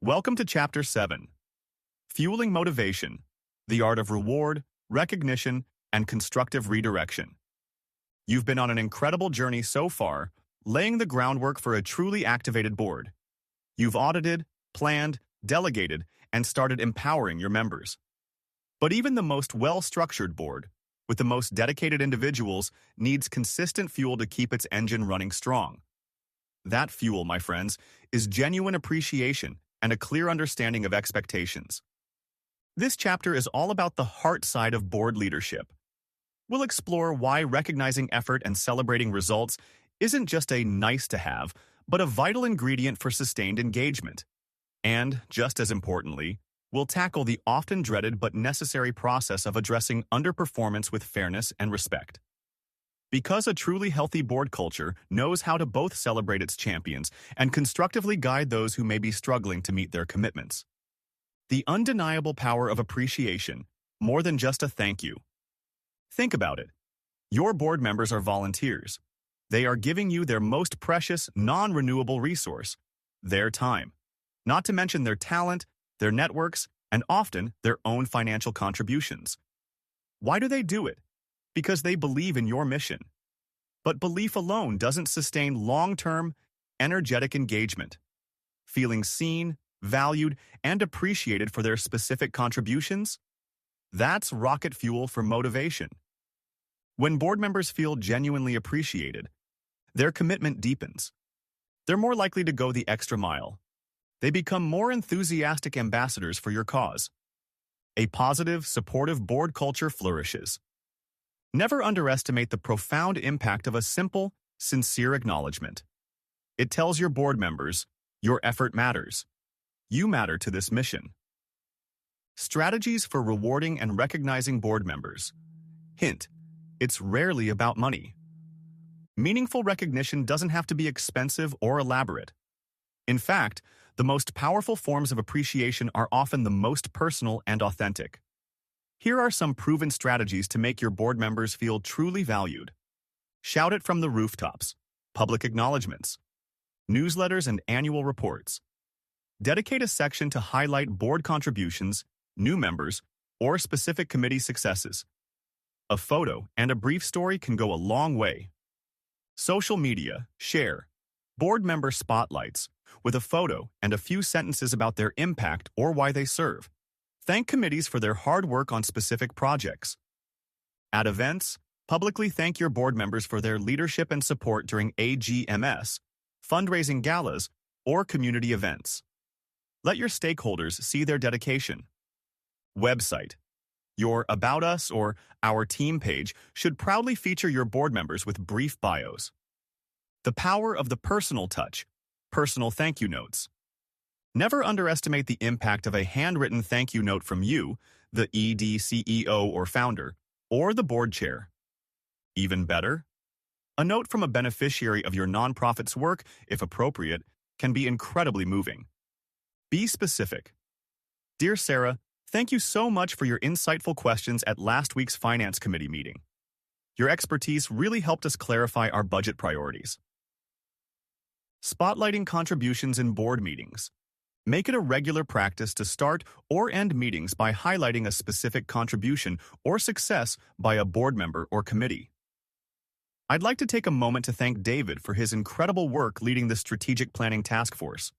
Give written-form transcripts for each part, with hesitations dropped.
Welcome to Chapter 7, Fueling Motivation, the Art of Reward, Recognition, and Constructive Redirection. You've been on an incredible journey so far, laying the groundwork for a truly activated board. You've audited, planned, delegated, and started empowering your members. But even the most well-structured board, with the most dedicated individuals, needs consistent fuel to keep its engine running strong. That fuel, my friends, is genuine appreciation and a clear understanding of expectations. This chapter is all about the heart side of board leadership. We'll explore why recognizing effort and celebrating results isn't just a nice-to-have, but a vital ingredient for sustained engagement. And, just as importantly, we'll tackle the often dreaded but necessary process of addressing underperformance with fairness and respect. Because a truly healthy board culture knows how to both celebrate its champions and constructively guide those who may be struggling to meet their commitments. The undeniable power of appreciation, more than just a thank you. Think about it. Your board members are volunteers. They are giving you their most precious, non-renewable resource, their time. Not to mention their talent, their networks, and often their own financial contributions. Why do they do it? Because they believe in your mission. But belief alone doesn't sustain long-term, energetic engagement. Feeling seen, valued, and appreciated for their specific contributions? That's rocket fuel for motivation. When board members feel genuinely appreciated, their commitment deepens. They're more likely to go the extra mile. They become more enthusiastic ambassadors for your cause. A positive, supportive board culture flourishes. Never underestimate the profound impact of a simple, sincere acknowledgement. It tells your board members, your effort matters. You matter to this mission. Strategies for rewarding and recognizing board members. Hint: it's rarely about money. Meaningful recognition doesn't have to be expensive or elaborate. In fact, the most powerful forms of appreciation are often the most personal and authentic. Here are some proven strategies to make your board members feel truly valued. Shout it from the rooftops. Public acknowledgements. Newsletters and annual reports. Dedicate a section to highlight board contributions, new members, or specific committee successes. A photo and a brief story can go a long way. Social media, share board member spotlights with a photo and a few sentences about their impact or why they serve. Thank committees for their hard work on specific projects. At events, publicly thank your board members for their leadership and support during AGMS, fundraising galas, or community events. Let your stakeholders see their dedication. Website. Your About Us or Our Team page should proudly feature your board members with brief bios. The power of the personal touch. Personal thank you notes. Never underestimate the impact of a handwritten thank you note from you, the ED, CEO, or founder, or the board chair. Even better, a note from a beneficiary of your nonprofit's work, if appropriate, can be incredibly moving. Be specific. Dear Sarah, thank you so much for your insightful questions at last week's Finance Committee meeting. Your expertise really helped us clarify our budget priorities. Spotlighting contributions in board meetings. Make it a regular practice to start or end meetings by highlighting a specific contribution or success by a board member or committee. I'd like to take a moment to thank David for his incredible work leading the Strategic Planning Task Force.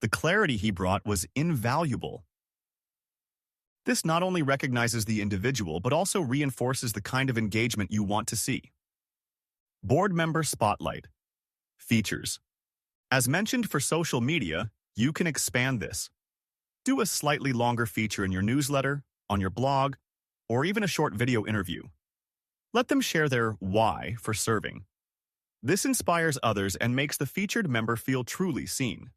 The clarity he brought was invaluable. This not only recognizes the individual but also reinforces the kind of engagement you want to see. Board Member Spotlight. Features. As mentioned for social media, you can expand this. Do a slightly longer feature in your newsletter, on your blog, or even a short video interview. Let them share their why for serving. This inspires others and makes the featured member feel truly seen.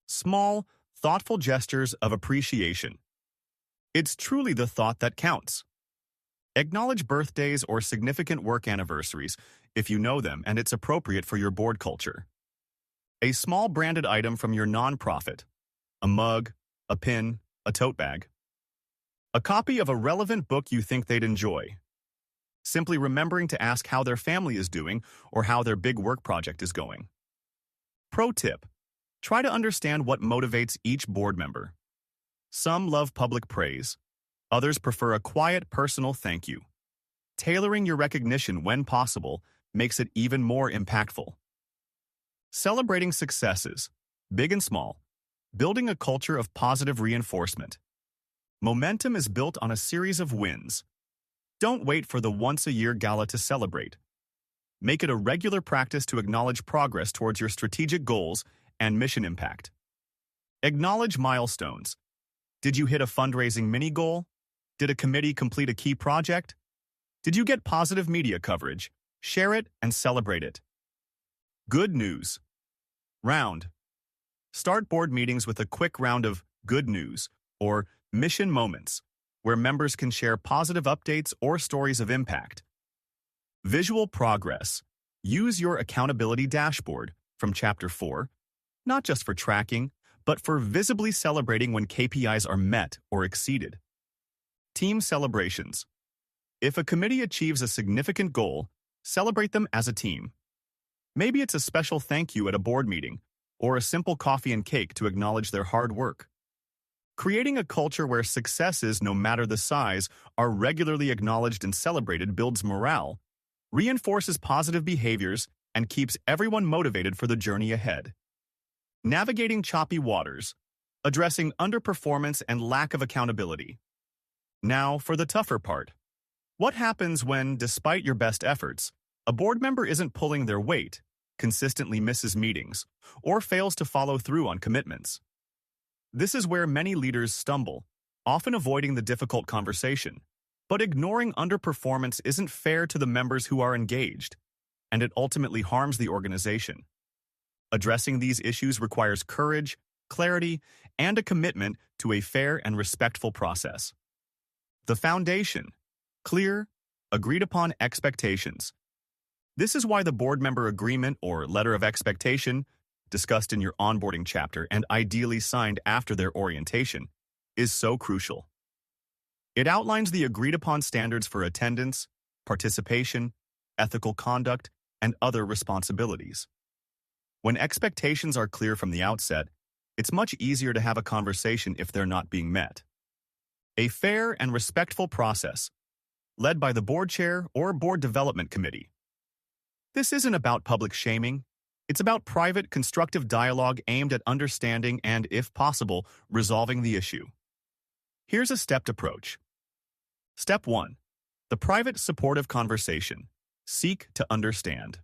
Small, thoughtful gestures of appreciation. It's truly the thought that counts. Acknowledge birthdays or significant work anniversaries if you know them and it's appropriate for your board culture. A small branded item from your nonprofit, a mug, a pin, a tote bag. A copy of a relevant book you think they'd enjoy. Simply remembering to ask how their family is doing or how their big work project is going. Pro tip: Try to understand what motivates each board member. Some love public praise. Others prefer a quiet, personal thank you. Tailoring your recognition when possible makes it even more impactful. Celebrating successes, big and small. Building a culture of positive reinforcement. Momentum is built on a series of wins. Don't wait for the once-a-year gala to celebrate. Make it a regular practice to acknowledge progress towards your strategic goals and mission impact. Acknowledge milestones. Did you hit a fundraising mini-goal? Did a committee complete a key project? Did you get positive media coverage? Share it and celebrate it. Good news. Round. Start board meetings with a quick round of good news or mission moments, where members can share positive updates or stories of impact. Visual progress. Use your accountability dashboard from Chapter 4, not just for tracking, but for visibly celebrating when KPIs are met or exceeded. Team celebrations. If a committee achieves a significant goal, celebrate them as a team. Maybe it's a special thank you at a board meeting, or a simple coffee and cake to acknowledge their hard work. Creating a culture where successes, no matter the size, are regularly acknowledged and celebrated builds morale, reinforces positive behaviors, and keeps everyone motivated for the journey ahead. Navigating choppy waters, addressing underperformance and lack of accountability. Now for the tougher part. What happens when, despite your best efforts, a board member isn't pulling their weight, consistently misses meetings, or fails to follow through on commitments? This is where many leaders stumble, often avoiding the difficult conversation. But ignoring underperformance isn't fair to the members who are engaged, and it ultimately harms the organization. Addressing these issues requires courage, clarity, and a commitment to a fair and respectful process. The foundation: clear, agreed-upon expectations. This is why the board member agreement or letter of expectation, discussed in your onboarding chapter and ideally signed after their orientation, is so crucial. It outlines the agreed-upon standards for attendance, participation, ethical conduct, and other responsibilities. When expectations are clear from the outset, it's much easier to have a conversation if they're not being met. A fair and respectful process, led by the board chair or board development committee. This isn't about public shaming. It's about private, constructive dialogue aimed at understanding and, if possible, resolving the issue. Here's a stepped approach. Step 1. The private, supportive conversation. Seek to understand.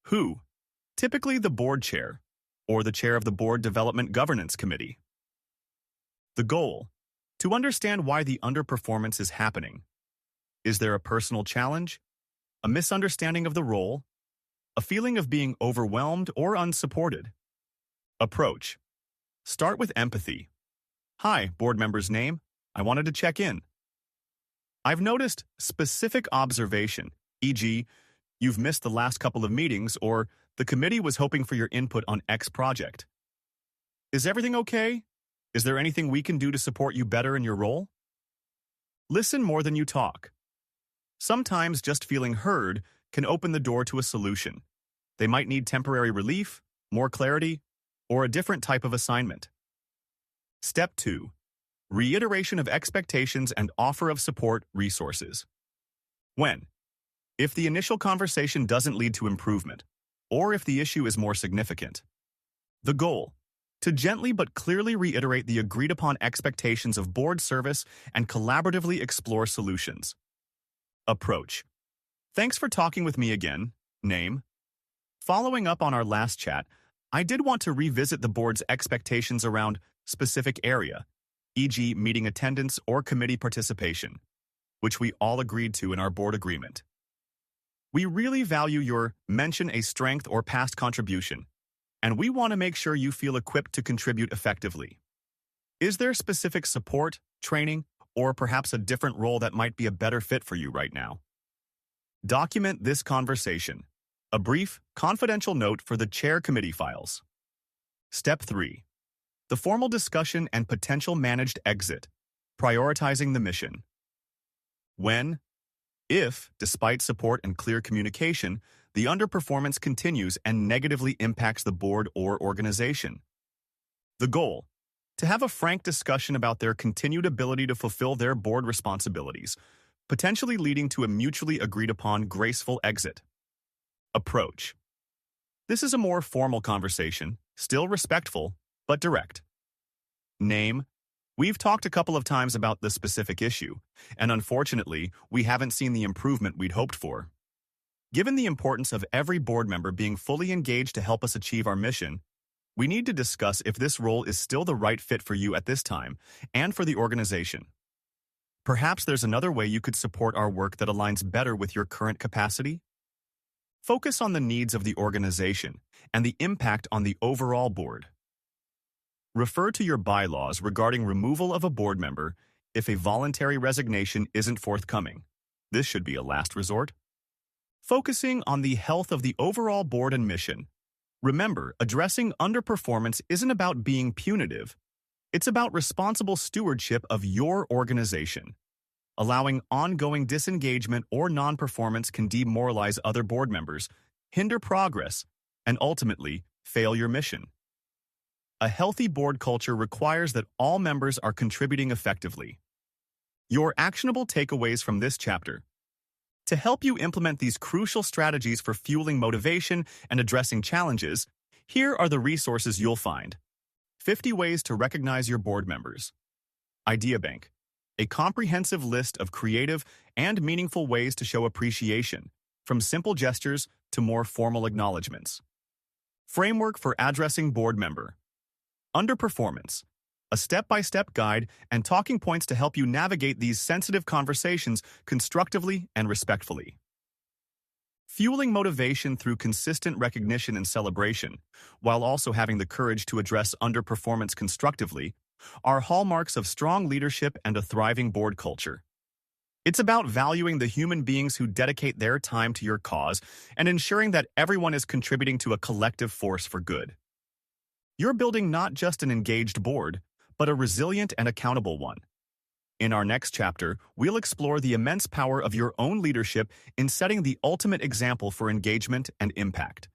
Who? Typically the board chair, or the chair of the board development governance committee. The goal: to understand why the underperformance is happening. Is there a personal challenge? A misunderstanding of the role? A feeling of being overwhelmed or unsupported? Approach: start with empathy. Hi, board member's name. I wanted to check in. I've noticed specific observation, e.g., you've missed the last couple of meetings, or the committee was hoping for your input on X project. Is everything okay? Is there anything we can do to support you better in your role? Listen more than you talk. Sometimes just feeling heard can open the door to a solution. They might need temporary relief, more clarity, or a different type of assignment. Step 2. Reiteration of expectations and offer of support resources. When? If the initial conversation doesn't lead to improvement, or if the issue is more significant. The goal: to gently but clearly reiterate the agreed-upon expectations of board service and collaboratively explore solutions. Approach: thanks for talking with me again. Name. Following up on our last chat, I did want to revisit the board's expectations around specific area, e.g. meeting attendance or committee participation, which we all agreed to in our board agreement. We really value your mention a strength or past contribution, and we want to make sure you feel equipped to contribute effectively. Is there specific support, training, or perhaps a different role that might be a better fit for you right now? Document this conversation. A brief, confidential note for the chair committee files. Step 3. The formal discussion and potential managed exit. Prioritizing the mission. When? If, despite support and clear communication, the underperformance continues and negatively impacts the board or organization. The goal: to have a frank discussion about their continued ability to fulfill their board responsibilities, potentially leading to a mutually agreed-upon graceful exit. Approach: this is a more formal conversation, still respectful, but direct. Name: we've talked a couple of times about this specific issue, and unfortunately, we haven't seen the improvement we'd hoped for. Given the importance of every board member being fully engaged to help us achieve our mission, we need to discuss if this role is still the right fit for you at this time and for the organization. Perhaps there's another way you could support our work that aligns better with your current capacity? Focus on the needs of the organization and the impact on the overall board. Refer to your bylaws regarding removal of a board member if a voluntary resignation isn't forthcoming. This should be a last resort. Focusing on the health of the overall board and mission. Remember, addressing underperformance isn't about being punitive. It's about responsible stewardship of your organization. Allowing ongoing disengagement or non-performance can demoralize other board members, hinder progress, and ultimately fail your mission. A healthy board culture requires that all members are contributing effectively. Your actionable takeaways from this chapter. To help you implement these crucial strategies for fueling motivation and addressing challenges, here are the resources you'll find. 50 ways to recognize your board members. Idea Bank: a comprehensive list of creative and meaningful ways to show appreciation, from simple gestures to more formal acknowledgments. Framework for addressing board member. Underperformance: a step-by-step guide and talking points to help you navigate these sensitive conversations constructively and respectfully. Fueling motivation through consistent recognition and celebration, while also having the courage to address underperformance constructively, are hallmarks of strong leadership and a thriving board culture. It's about valuing the human beings who dedicate their time to your cause and ensuring that everyone is contributing to a collective force for good. You're building not just an engaged board, but a resilient and accountable one. In our next chapter, we'll explore the immense power of your own leadership in setting the ultimate example for engagement and impact.